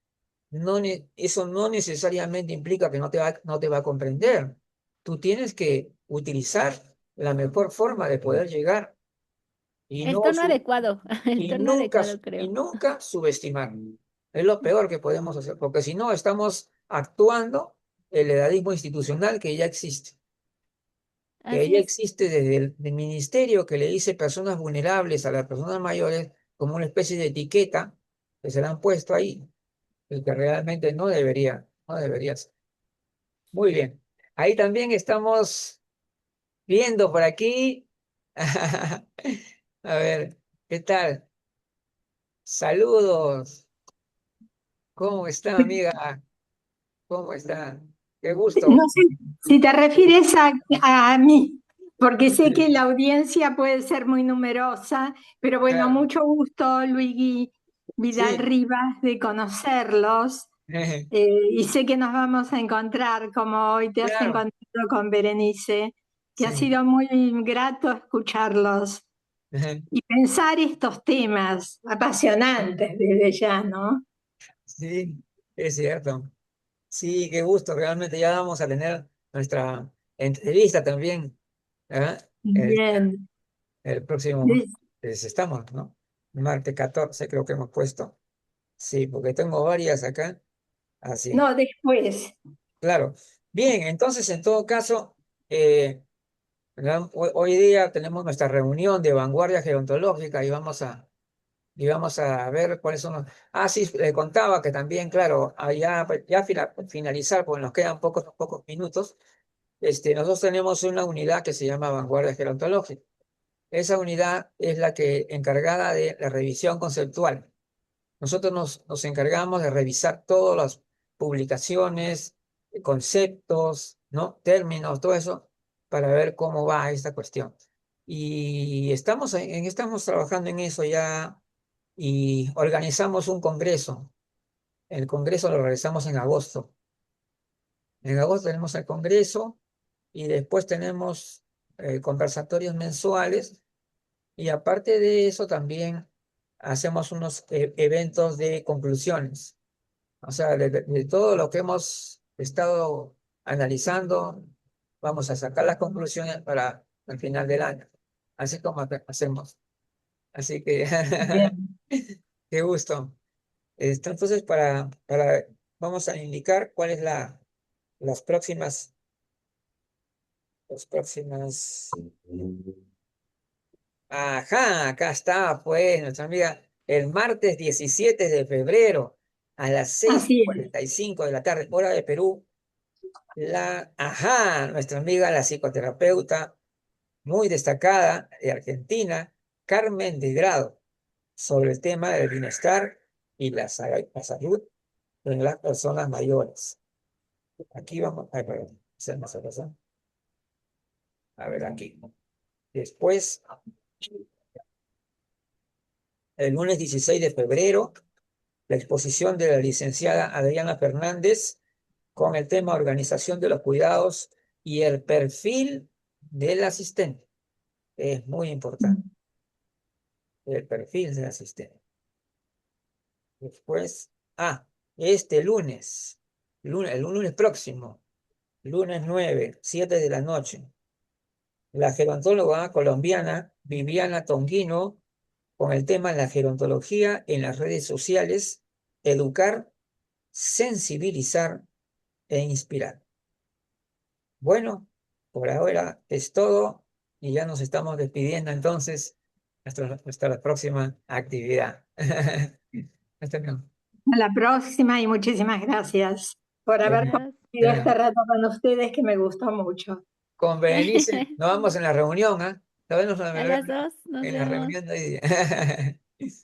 eso no necesariamente implica que no te va a comprender. Tú tienes que utilizar la mejor forma de poder llegar y, El no, tono adecuado, el tono adecuado, y creo. nunca subestimar. Es lo peor que podemos hacer, porque si no, estamos actuando el edadismo institucional que Así ya es. existe desde el ministerio que le dice personas vulnerables a las personas mayores como una especie de etiqueta que se le han puesto ahí, y que realmente no debería ser. Muy bien. Ahí también estamos viendo por aquí. A ver, ¿qué tal? Saludos. ¿Cómo está, amiga? ¿Cómo está? Qué No gusto. sé si te refieres a mí, porque sé que la audiencia puede ser muy numerosa, pero bueno, Claro. mucho gusto, Luigi Vidal Sí, Rivas, de conocerlos. Y sé que nos vamos a encontrar, como hoy te has Claro, encontrado con Berenice, que ha sí. sido muy grato escucharlos y pensar estos temas apasionantes desde ya, ¿no? Sí, es cierto. Sí, qué gusto. Realmente ya vamos a tener nuestra entrevista también, ¿verdad? Bien. El próximo, Sí. estamos, ¿no? Martes 14 creo que hemos puesto. Sí, porque tengo varias acá. Así, No, después. claro. Bien, entonces en todo caso, eh, ¿verdad? Hoy día tenemos nuestra reunión de vanguardia gerontológica y vamos a ver cuáles son los... Ah, sí, le contaba que también, claro, ya finalizar, porque nos quedan pocos minutos, nosotros tenemos una unidad que se llama vanguardia gerontológica. Esa unidad es la que encargada de la revisión conceptual. Nosotros nos encargamos de revisar todas las publicaciones, conceptos, ¿no? Términos, todo eso, para ver cómo va esta cuestión. Y estamos trabajando en eso ya y organizamos un congreso. El congreso lo realizamos en agosto. En agosto tenemos el congreso y después tenemos conversatorios mensuales y aparte de eso también hacemos unos eventos de conclusiones. O sea, de todo lo que hemos estado analizando, vamos a sacar las conclusiones para el final del año. Así como hacemos. Así que, Bien. qué gusto. Entonces, vamos a indicar cuáles las próximas, las próximas. Ajá, acá está, pues, nuestra amiga, el martes 17 de febrero a las seis Así es. cuarenta y cinco de la tarde, hora de Perú. Nuestra amiga, la psicoterapeuta muy destacada de Argentina, Carmen de Grado, sobre el tema del bienestar y la salud en las personas mayores. Aquí vamos, ay, perdón, a ver aquí. Después, el lunes 16 de febrero, la exposición de la licenciada Adriana Fernández con el tema organización de los cuidados y el perfil del asistente. Es muy importante, el perfil del asistente. Después, este el lunes próximo, lunes 9 7 de la noche, la gerontóloga colombiana Viviana Tonguino con el tema la gerontología en las redes sociales, educar, sensibilizar e inspirar. Bueno, por ahora es todo y ya nos estamos despidiendo entonces hasta la próxima actividad. Hasta luego. A la próxima y muchísimas gracias por haber Adiós. compartido este rato con ustedes que me gustó mucho. Con Berenice, nos vamos en la reunión, ¿ah? Nos vemos A las 2 nos en la vemos. reunión de hoy día.